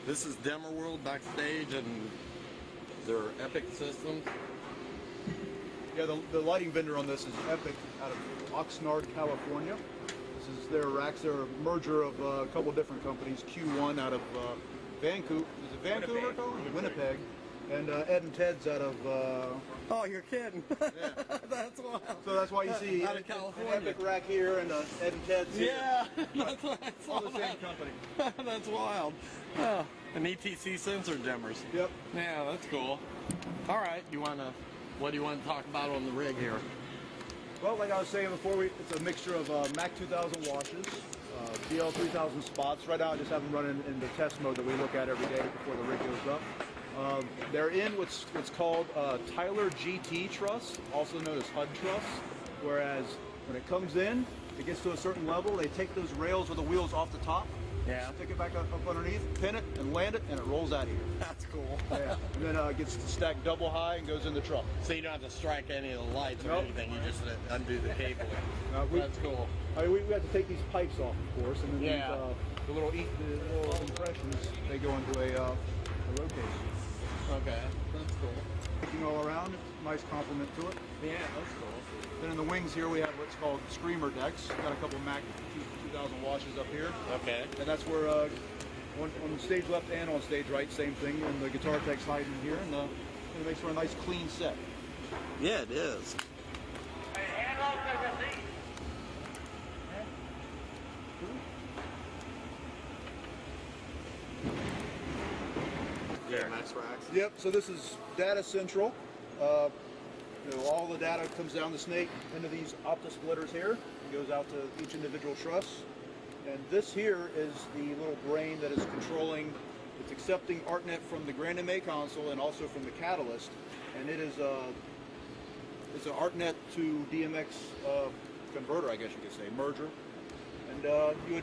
This is Demmer World backstage and their Epic systems. Yeah, the lighting vendor on this is Epic out of Oxnard, California. This is their racks. They're a merger of a couple different companies. Q1 out of Vancouver. Is it Vancouver? Winnipeg. And Ed and Ted's out of... Oh, you're kidding. Yeah. That's wild. So that's why you see out of an California. Epic rack here and Ed and Ted's here. Yeah, that's what I saw. All the same company. That's wild. Oh, an ETC sensor dimmers. Yep. Yeah, that's cool. All right, what do you want to talk about on the rig here? Well, like I was saying before, it's a mixture of Mac 2000 washes, DL 3000 spots. Right now I just have them running in the test mode that we look at every day before the rig goes up. They're in what's called Tyler GT truss, also known as HUD truss, whereas when it comes in, it gets to a certain level, they take those rails or the wheels off the top, stick it back up underneath, pin it, and land it, and it rolls out of here. That's cool. Yeah. And then it gets stacked double high and goes in the truck. So you don't have to strike any of the lights or Nope. anything, you just undo the cable. That's cool. We have to take these pipes off, of course, and then Yeah. the little compressions, they go into a road case. Okay, that's cool. Looking all around, nice complement to it. Yeah, that's cool. Then in the wings here we have what's called screamer decks. Got a couple Mac 2000 washes up here. Okay. And that's where on stage left and on stage right, same thing. And the guitar tech's hiding here, and it makes for a nice clean set. Yeah, it is. Yeah, Max racks. Yep. So this is Data Central. All the data comes down the snake into these optosplitters here. It goes out to each individual truss. And this here is the little brain that is controlling, it's accepting ArtNet from the Grand MA console and also from the Catalyst. And it is it's an ArtNet to DMX converter, I guess you could say, merger. And you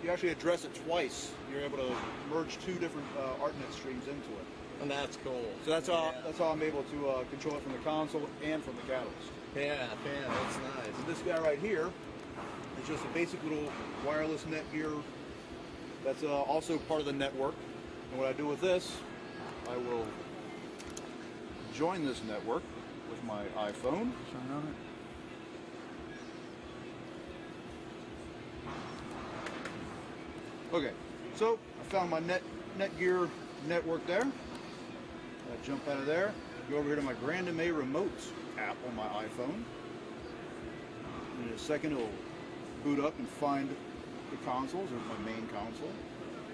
actually address it twice. You're able to merge two different ArtNet streams into it. And that's cool. So that's how I'm able to control it from the console and from the Catalyst. Yeah, that's nice. And this guy right here is just a basic little wireless Netgear that's also part of the network. And what I do with this, I will join this network with my iPhone. Shine on it. Okay, so I found my Netgear network there. I jump out of there, go over here to my Grand MA Remotes app on my iPhone. In a second, it'll boot up and find the consoles. There's my main console.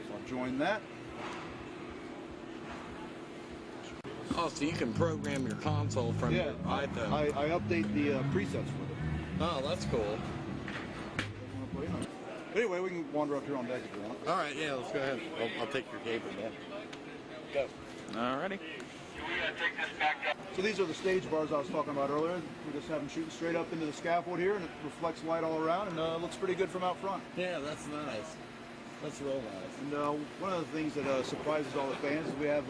So I'll join that. Oh, so you can program your console from your iPhone. I update the presets with it. Oh, that's cool. Anyway, we can wander up here on deck if you want. All right, yeah, let's go ahead. I'll take your cable, man. Go. Alrighty. So these are the stage bars I was talking about earlier. We just have them shooting straight up into the scaffold here, and it reflects light all around, and looks pretty good from out front. Yeah, that's nice. That's real nice. And one of the things that surprises all the fans is we have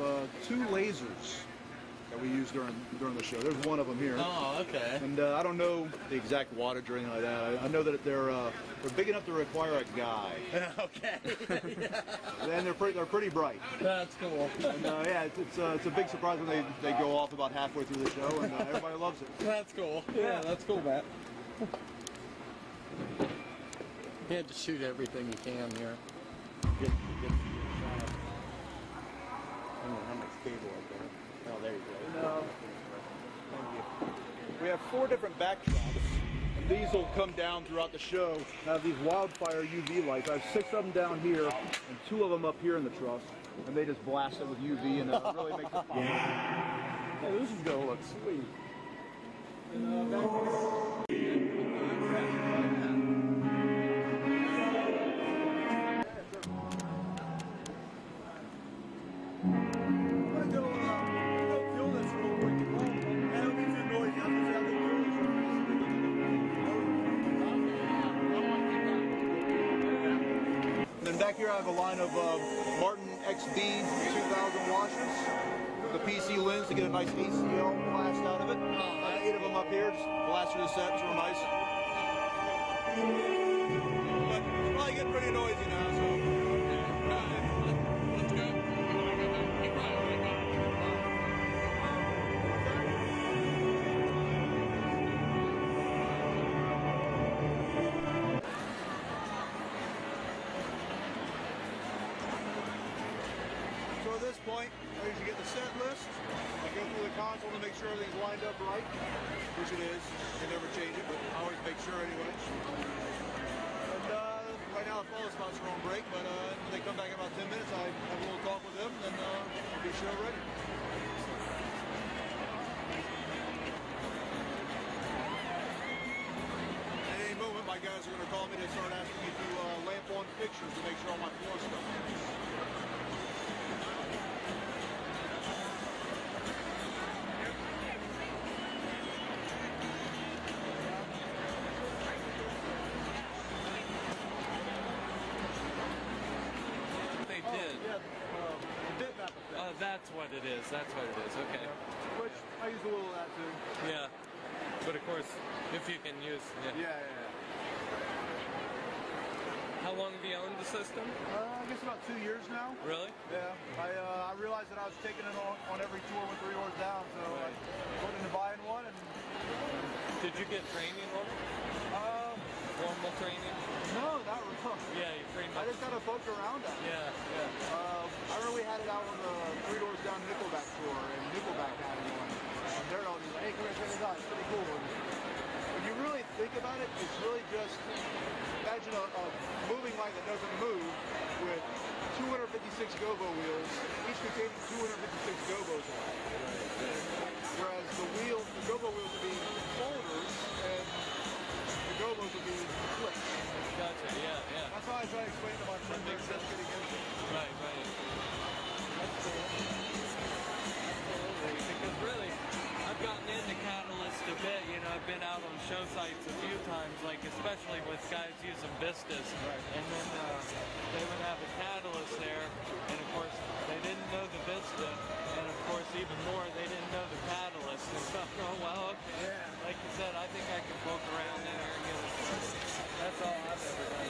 two lasers that we use during the show. There's one of them here. Oh, okay. And I don't know the exact wattage or anything like that. I know that they're big enough to require a guy. Okay. And they're pretty bright. That's cool. And yeah, it's a big surprise when they go off about halfway through the show, and everybody loves it. That's cool. Yeah, that's cool, Matt. You had to shoot everything you can here. Get shot. I don't know how much cable I've got. Oh, there you go. We have 4 different backdrops. And these will come down throughout the show. I have these wildfire UV lights. I have 6 of them down here and 2 of them up here in the truss. And they just blast it with UV, and it really makes it pop. Hey, this is gonna look sweet. Then back here I have a line of Martin XB 2000 washers. The PC lens to get a nice ACL blast out of it. 8 of them up here, just blast through the set, it's real nice. But it's probably getting pretty noisy now, so. Let's go. at this point, I usually get the set list. I go through the console to make sure everything's lined up right, which it is. They never change it, but I always make sure anyway. And right now the follow spots are on break, but when they come back in about 10 minutes, I have a little talk with them, and I'll be show ready. At any moment, my guys are going to call me to start asking me to lamp on fixtures to make sure all my floor stuff is. That's what it is. That's what it is. Okay. Which I use a little of that too. Yeah. But of course, if you can use. Yeah. How long have you owned the system? I guess about 2 years now. Really? Yeah. I realized that I was taking it on every tour with 3 doors down, so I went into buying one. And did you get training on it? Formal training? No, not really. Yeah, you pretty I much. just kind of poked around at it. Yeah. I remember we had it out on the 3 doors down Nickelback tour, and Nickelback had one. And they're all like, hey, come here, check this out. It's pretty cool. And when you really think about it, it's really just imagine a moving light that doesn't move with 256 gobo wheels, each containing 256 gobos on it. Whereas the gobo wheels would be folders, and the gobos would be flips. Gotcha. Yeah. That's how I try to explain to my friends that are just getting into it. Right. That's cool. Absolutely. Because really, I've gotten into Catalyst a bit. You know, I've been out on show sites a few times, like especially with guys using Vistas. Right. And then they would have a Catalyst there, and of course they didn't know the Vista, and of course even more they didn't know the Catalyst. And so, oh well, okay. Yeah. Like you said, I think I can poke around in here and get it started. That's all I've ever done.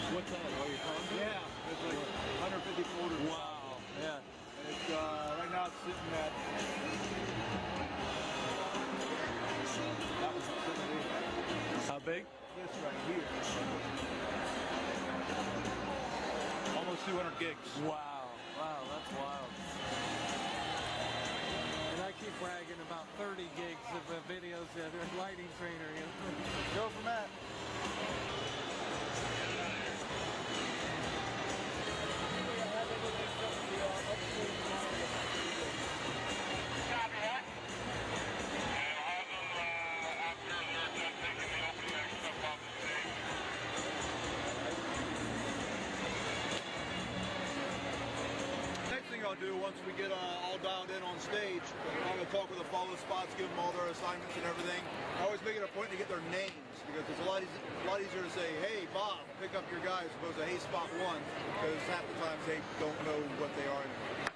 What's that? Oh, your phone? Yeah, it's like 150 folders. Wow. Yeah. And it's right now it's sitting at that was sitting here. How big? This right here. Almost 200 gigs. Wow, that's wild. And I keep bragging about 30 gigs of videos that are lighting trainer. You know? Go from that. Copy that. And have them after they're done taking the opening act stuff off the stage. Next thing I'll do once we get all dialed in on stage, I'm going to talk with the follow spots, give them all their assignments and everything. I always make it a point to get their names because it's a lot easier to say, hey Bob, pick up your guy as opposed to hey spot one, because half the times they don't know what they are anymore.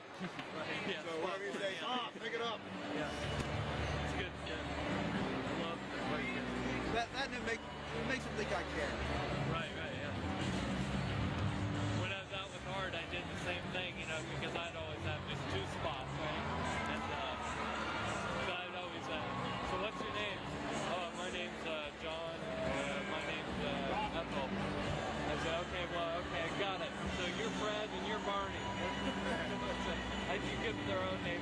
Yeah, So whatever you say, Bob, pick it up. Yeah. It's good. I love the break. That it makes them think I care. Right, yeah. When I was out with Hard, I did the same thing, you know, because I'd always have just 2 spots, right? And so I'd always so what's your name? Oh, my name's John. My name's Ethel. I said, okay, I got it. So you're Fred and you're Barney. I do give them their own name